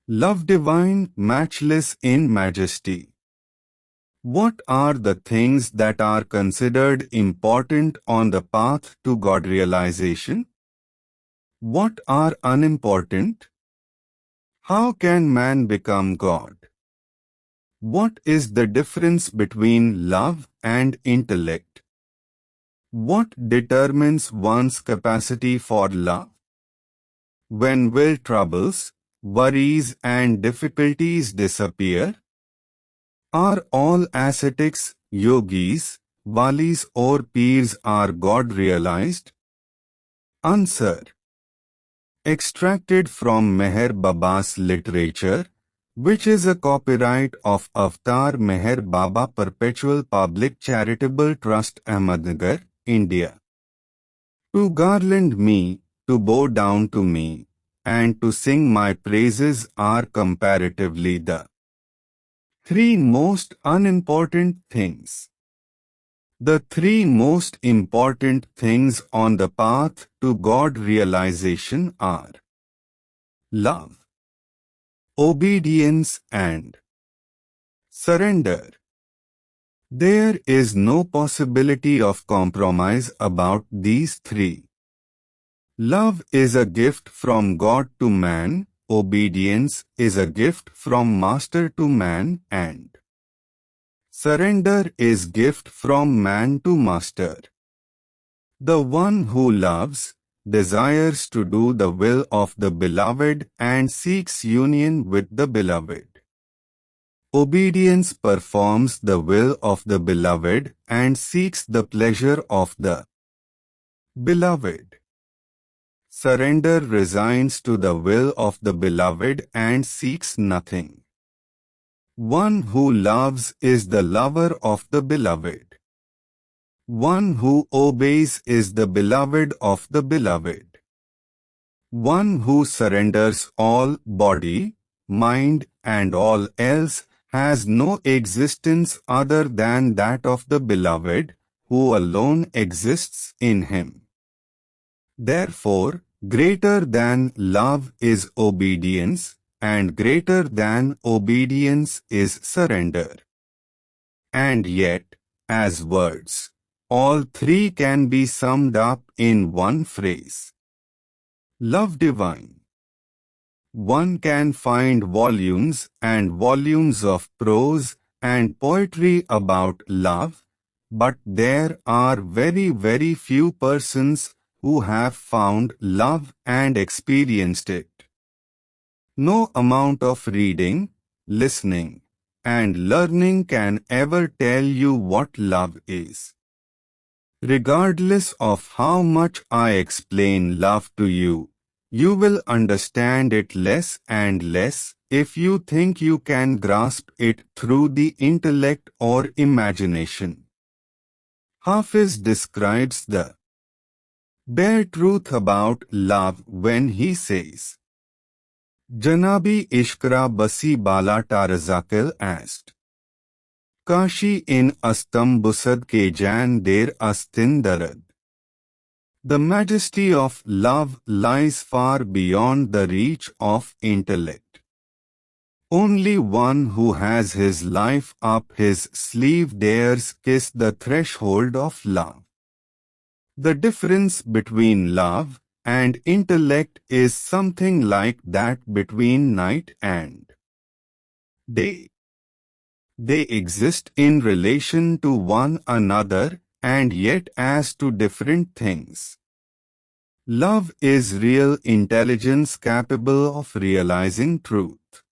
Love divine, matchless in majesty. What are the things that are considered important on the path to God realization? What are unimportant? How can man become God? What is the difference between love and intellect? What determines one's capacity for love? When will troubles, worries and difficulties disappear? Are all ascetics, yogis, walis or pirs are God realized? Answer. Extracted from Meher Baba's literature, which is a copyright of Avatar Meher Baba Perpetual Public Charitable Trust, Ahmednagar, India. To garland me, to bow down to me, and to sing my praises are comparatively the three most unimportant things. The three most important things on the path to God realization are love, obedience and surrender. There is no possibility of compromise about these three. Love is a gift from God to man, obedience is a gift from master to man, and surrender is gift from man to master. The one who loves, desires to do the will of the beloved and seeks union with the beloved. Obedience performs the will of the beloved and seeks the pleasure of the beloved. Surrender resigns to the will of the beloved and seeks nothing. One who loves is the lover of the beloved. One who obeys is the beloved of the beloved. One who surrenders all body, mind and all else has no existence other than that of the beloved, who alone exists in him. Therefore, greater than love is obedience, and greater than obedience is surrender. And yet, as words, all three can be summed up in one phrase. Love divine. One can find volumes and volumes of prose and poetry about love, but there are very few persons who have found love and experienced it. No amount of reading, listening, and learning can ever tell you what love is. Regardless of how much I explain love to you, you will understand it less and less if you think you can grasp it through the intellect or imagination. Hafiz describes the bare truth about love when he says, Janabi Ishkra Basi Bala Tarazakil asked, Kashi in Astam Busad ke Jan Der Astin Darad. The majesty of love lies far beyond the reach of intellect. Only one who has his life up his sleeve dares kiss the threshold of love. The difference between love and intellect is something like that between night and day. They exist in relation to one another and yet as to different things. Love is real intelligence capable of realizing truth.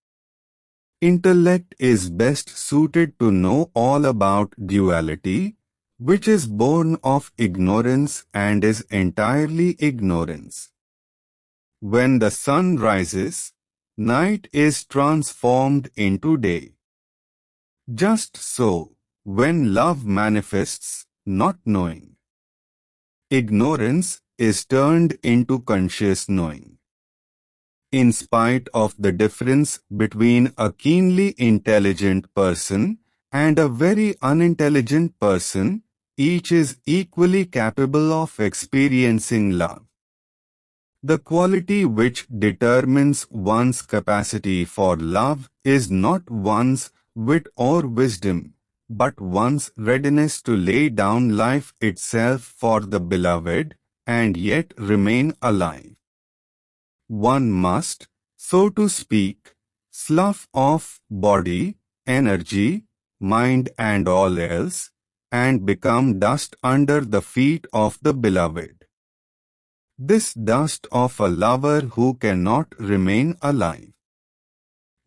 Intellect is best suited to know all about duality, which is born of ignorance and is entirely ignorance. When the sun rises, night is transformed into day. Just so, when love manifests, not knowing, ignorance is turned into conscious knowing. In spite of the difference between a keenly intelligent person and a very unintelligent person, each is equally capable of experiencing love. The quality which determines one's capacity for love is not one's wit or wisdom, but one's readiness to lay down life itself for the beloved and yet remain alive. One must, so to speak, slough off body, energy, mind and all else, and become dust under the feet of the beloved. This dust of a lover who cannot remain alive.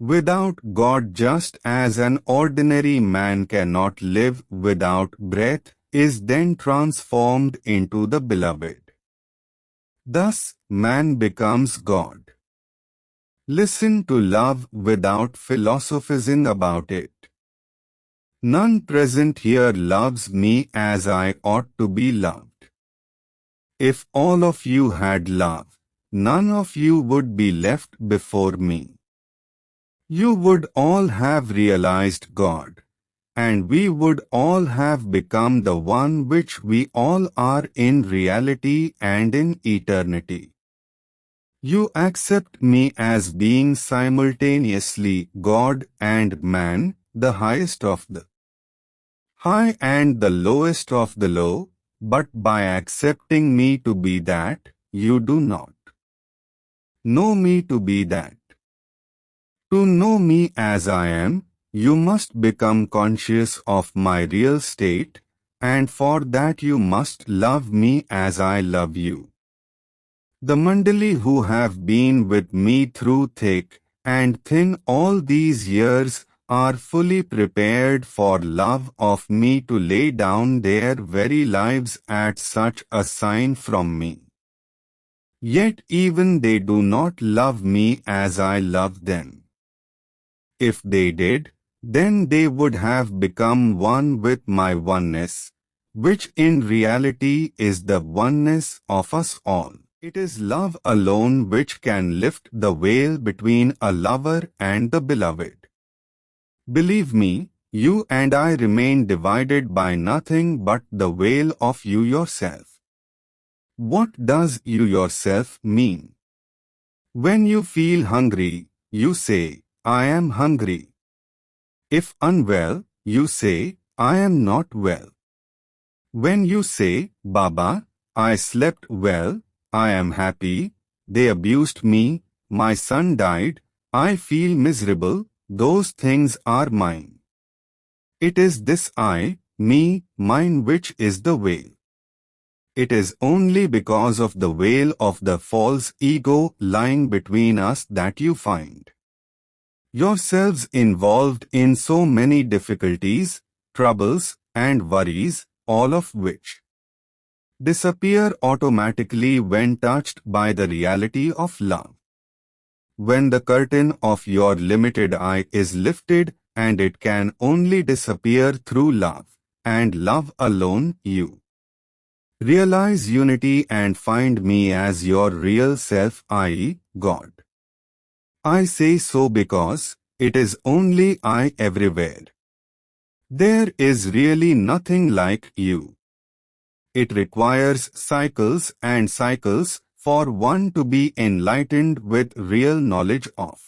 Without God, just as an ordinary man cannot live without breath, is then transformed into the beloved. Thus, man becomes God. Listen to love without philosophizing about it. None present here loves me as I ought to be loved. If all of you had love, none of you would be left before me. You would all have realized God, and we would all have become the one which we all are in reality and in eternity. You accept me as being simultaneously God and man, the highest of the high and the lowest of the low, but by accepting me to be that, you do not know me to be that. To know me as I am, you must become conscious of my real state, and for that you must love me as I love you. The Mandali who have been with me through thick and thin all these years are fully prepared for love of me to lay down their very lives at such a sign from me. Yet even they do not love me as I love them. If they did, then they would have become one with my oneness, which in reality is the oneness of us all. It is love alone which can lift the veil between a lover and the beloved. Believe me, you and I remain divided by nothing but the veil of you yourself. What does you yourself mean? When you feel hungry, you say, I am hungry. If unwell, you say, I am not well. When you say, Baba, I slept well, I am happy, they abused me, my son died, I feel miserable, those things are mine. It is this I, me, mine which is the veil. It is only because of the veil of the false ego lying between us that you find yourselves involved in so many difficulties, troubles, and worries, all of which disappear automatically when touched by the reality of love. When the curtain of your limited eye is lifted, and it can only disappear through love, and love alone, you realize unity and find me as your real self, i.e., God. I say so because it is only I everywhere. There is really nothing like you. It requires cycles and cycles for one to be enlightened with real knowledge of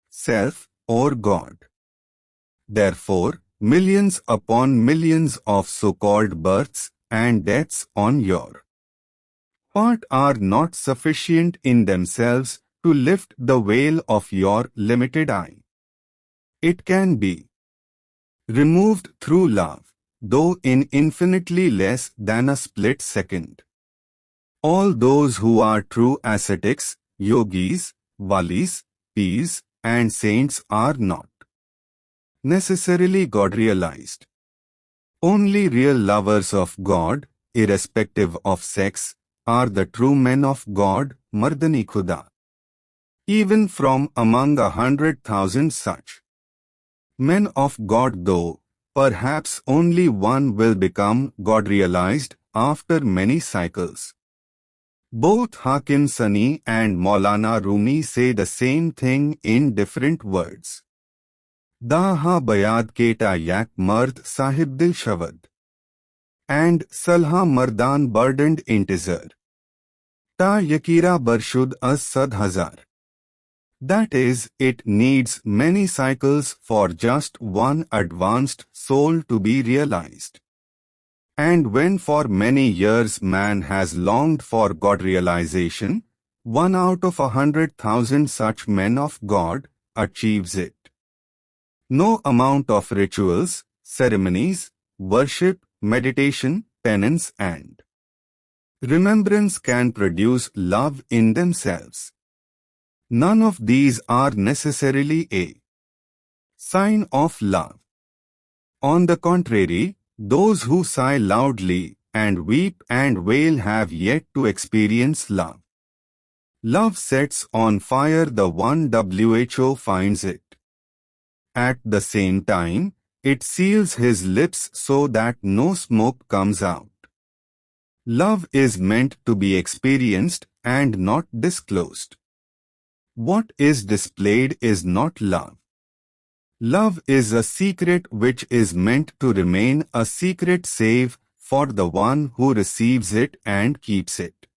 self or God. Therefore, millions upon millions of so-called births and deaths on your part are not sufficient in themselves to lift the veil of your limited eye. It can be removed through love, though in infinitely less than a split second. All those who are true ascetics, yogis, walis, pirs, and saints are not necessarily God-realized. Only real lovers of God, irrespective of sex, are the true men of God, Mardani Khuda. Even from among 100,000 such men of God, though, perhaps only one will become God-realized after many cycles. Both Hakim Sani and Maulana Rumi say the same thing in different words. Daha bayad keta yak mard sahib dil shavad. And Salha Mardan burdened intisar. Ta yakira barshud as sad hazar. That is, it needs many cycles for just one advanced soul to be realized. And when for many years man has longed for God realization, 1 out of 100,000 such men of God achieves it. No amount of rituals, ceremonies, worship, meditation, penance and remembrance can produce love in themselves. None of these are necessarily a sign of love. On the contrary, those who sigh loudly and weep and wail have yet to experience love. Love sets on fire the one who finds it. At the same time, it seals his lips so that no smoke comes out. Love is meant to be experienced and not disclosed. What is displayed is not love. Love is a secret which is meant to remain a secret save for the one who receives it and keeps it.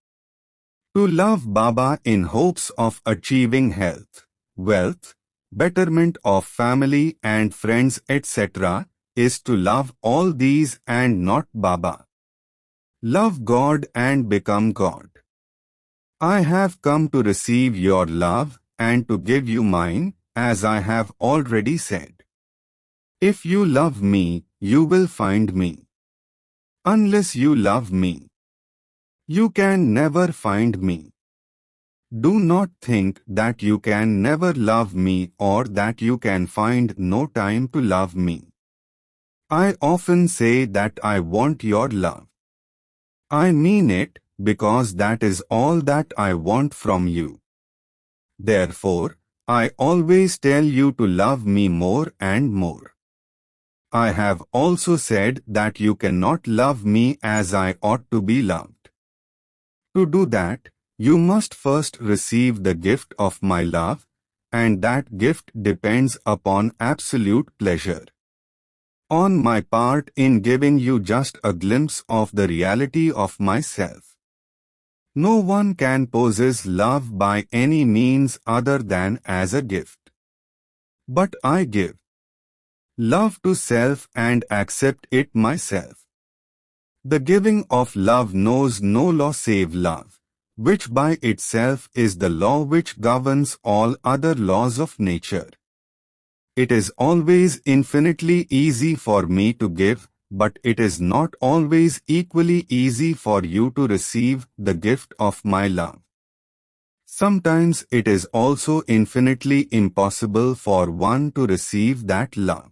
To love Baba in hopes of achieving health, wealth, betterment of family and friends etc. is to love all these and not Baba. Love God and become God. I have come to receive your love and to give you mine, as I have already said. If you love me, you will find me. Unless you love me, you can never find me. Do not think that you can never love me or that you can find no time to love me. I often say that I want your love. I mean it, because that is all that I want from you. Therefore, I always tell you to love me more and more. I have also said that you cannot love me as I ought to be loved. To do that, you must first receive the gift of my love, and that gift depends upon absolute pleasure on my part in giving you just a glimpse of the reality of myself. No one can possess love by any means other than as a gift. But I give love to self and accept it myself. The giving of love knows no law save love, which by itself is the law which governs all other laws of nature. It is always infinitely easy for me to give, but it is not always equally easy for you to receive the gift of my love. Sometimes it is also infinitely impossible for one to receive that love.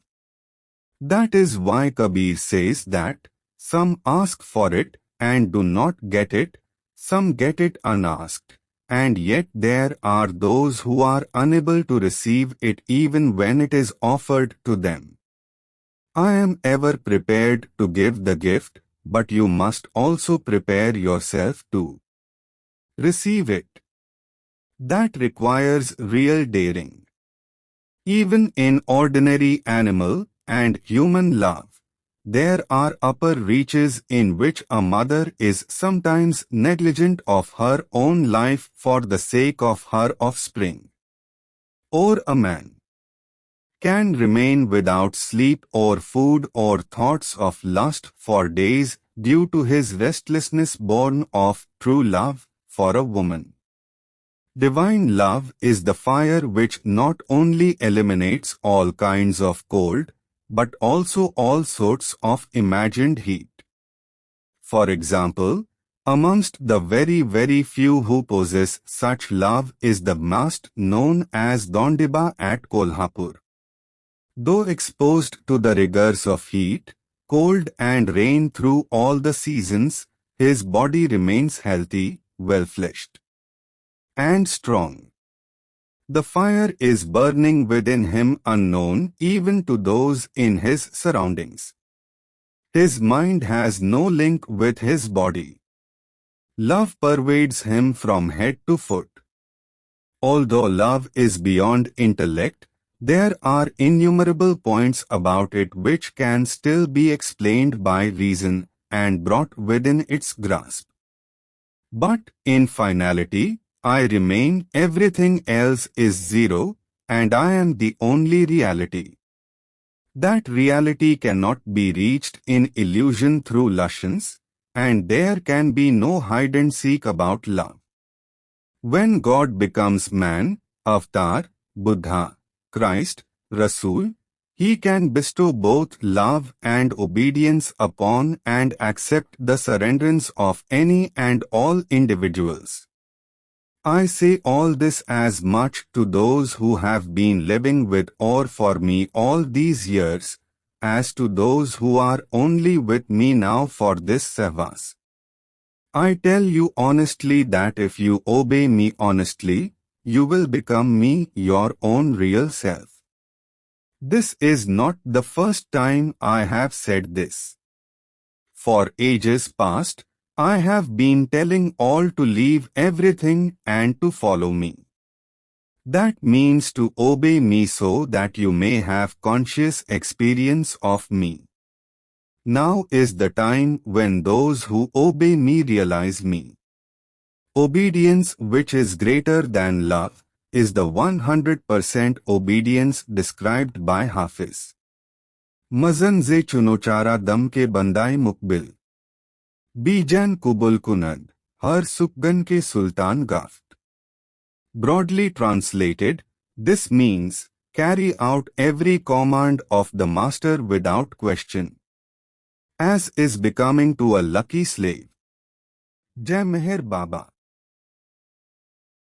That is why Kabir says that some ask for it and do not get it, some get it unasked, and yet there are those who are unable to receive it even when it is offered to them. I am ever prepared to give the gift, but you must also prepare yourself to receive it. That requires real daring. Even in ordinary animal and human love, there are upper reaches in which a mother is sometimes negligent of her own life for the sake of her offspring. Or a man can remain without sleep or food or thoughts of lust for days due to his restlessness born of true love for a woman. Divine love is the fire which not only eliminates all kinds of cold, but also all sorts of imagined heat. For example, amongst the very few who possess such love is the mast known as Dondiba at Kolhapur. Though exposed to the rigors of heat, cold and rain through all the seasons, his body remains healthy, well-fleshed, and strong. The fire is burning within him unknown even to those in his surroundings. His mind has no link with his body. Love pervades him from head to foot. Although love is beyond intellect, there are innumerable points about it which can still be explained by reason and brought within its grasp. But in finality, I remain, everything else is zero, and I am the only reality. That reality cannot be reached in illusion through illusions, and there can be no hide and seek about love. When God becomes man, Avatar, Buddha, Christ, Rasul, He can bestow both love and obedience upon and accept the surrenderance of any and all individuals. I say all this as much to those who have been living with or for me all these years, as to those who are only with me now for this sevas. I tell you honestly that if you obey me honestly, you will become me, your own real self. This is not the first time I have said this. For ages past, I have been telling all to leave everything and to follow me. That means to obey me so that you may have conscious experience of me. Now is the time when those who obey me realize me. Obedience, which is greater than love, is the 100% obedience described by Hafiz. Mazan ze chunochara dam ke bandai mukbil. Bijan kubul kunad, har sukgan ke sultan gaft. Broadly translated, this means, carry out every command of the master without question, as is becoming to a lucky slave. Jai Meher Baba.